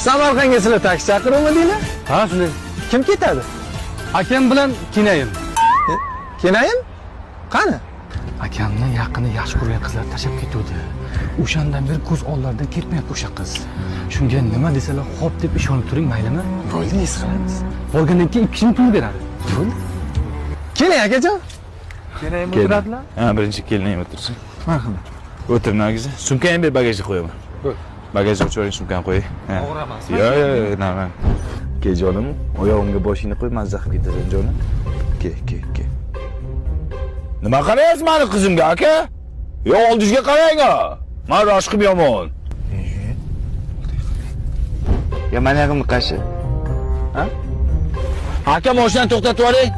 Samarqandga sizlar taksi chaqiruvdinglar? Ha, shunday. Kim ketadi? Akam bilan Kenayim. Kenayim? Qani? Akamni yaqini yaxshi ko'rgan qizlar tashab ketuvdi. O'shandan beri ko'z ollaridan ketmayapti o'sha qiz. Shunga nima desalar xo'p deb ishonib turing, maylimi? Bo'ldi, his qilamiz. Borgandan keyin 2 pul beradi. Bo'ldi. Keling, akajon. Kenayim o'tiradilar? Ha, birinchi kelinayim o'tirsin. Marhamat. O'tir Nargiza. Sumkangni ber, bagajga qo'yaman. Bo'ldi. Bagajni ochib yuboring, sumkani qo'y. Og'ir emasmi? Yo'q, normal. Ke jonim, oyog'imga boshingni qo'y, mazza qilib ketasan jonim. Ke. Nima qarayapsiz meni qizimga, aka? Yo, oldingizga qarang-a. Men rashqim yomon. Ya mana yog'imni qashi. Ha? Aka, mashinani to'xtatib yuboring.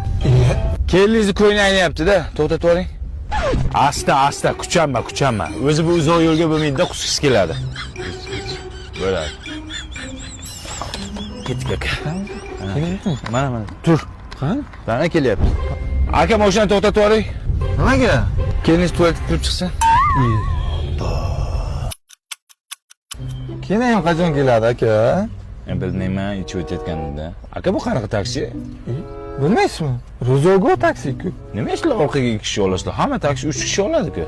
Keliningizni ko'yni aynayapti-da, to'xtatib yuboring. Asta, kuchanma. O'zi bu uzoq yo'lga bo'lmaydi-da, qusgisi keladi. Bo'ladi. Ketdik aka. Mana. Tur. Ha? Mana kelyapti. Aka, mashinani to'xtatib yuboring. Nimaga? Keliningiz tualetga kirib chiqsin. Kenayim qachon keladi, aka? Bilmayman, ichib o'tayotganimda. Aka, bu qanaqa taksi? Bilmaysizmi? Rozogo taksi-ku. Nima ishlar orqaga 2 kishi olasizlar? Hamma taksi 3 kishi oladi-ku.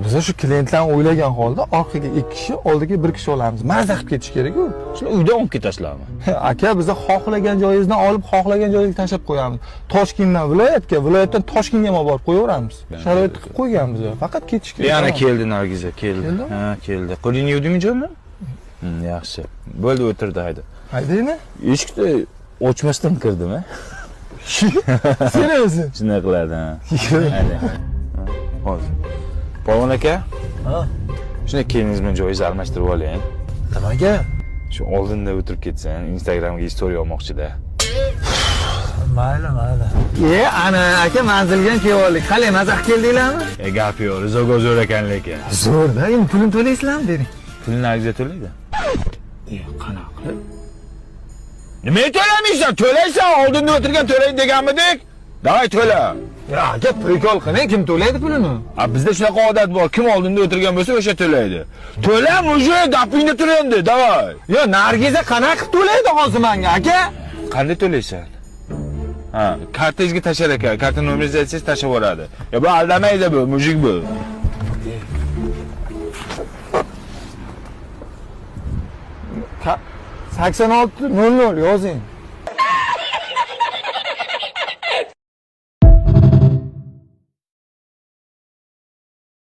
Biz shu klientlarni o'ylagan holda orqaga 2 kishi, oldiga 1 kishi olamiz. Mazza qilib ketish kerak-ku. Sizlar uydan olib ketasizlarmi? Aka, biz xohlagan joyingizdan olib, xohlagan joyga tashlab qo'yamiz. Toshkentdan viloyatga, viloyatdan Toshkentga ham olib qo'yaveramiz. Sharoit qilib qo'yganmiz. Faqat ketish kerak. Yana keldi Nargiza, keldi. Keldimi? Ha, keldi. Qo'lingni yuvdingmi jonim? Yaxshi. Bo'ldi, o'tirdi, hayda. Haydaymi? Eshikni ochmasdan kirdim-a? Sen o'zi. Shunday qiladi, ha. Hayda. Hozir. Polvon aka? Ha. Shunday keliningiz bilan joyingizni almashtirib oling. Nimaga? Shu oldinda o'tirib ketsan, Instagramga story olmoqchi-da. Mayli. Ana aka manzilga kelib oldik. Qalay, mazax keldinglarmi? Gap yo'q, Rizoga zo'r ekan lekin. Zo'rda, endi pulini to'laysizlarmi bering? Pulni Nargiza to'laydi. Qanaqa qilib? Nimaga to'lamaysan? To'laysan, oldinda o'tirgan to'laydi deganmidik? Davay to'la. Ya, aka, prikol qiling, kim to'laydi pulini? Bizda shunaqa odat bor. Kim oldinda o'tirgan bo'lsa, o'sha to'laydi. To'la, mujhe, gapingni tur endi, davay. Yo, Nargiza qanaqa qilib to'laydi hozir menga, aka? Qanday to'laysan? Ha, kartangizga tashlar ekan. Karta nomeringizni aytsangiz tashlab yuboradi. Yo, bu aldamaydi bu, mujik bu. 8600 yozing.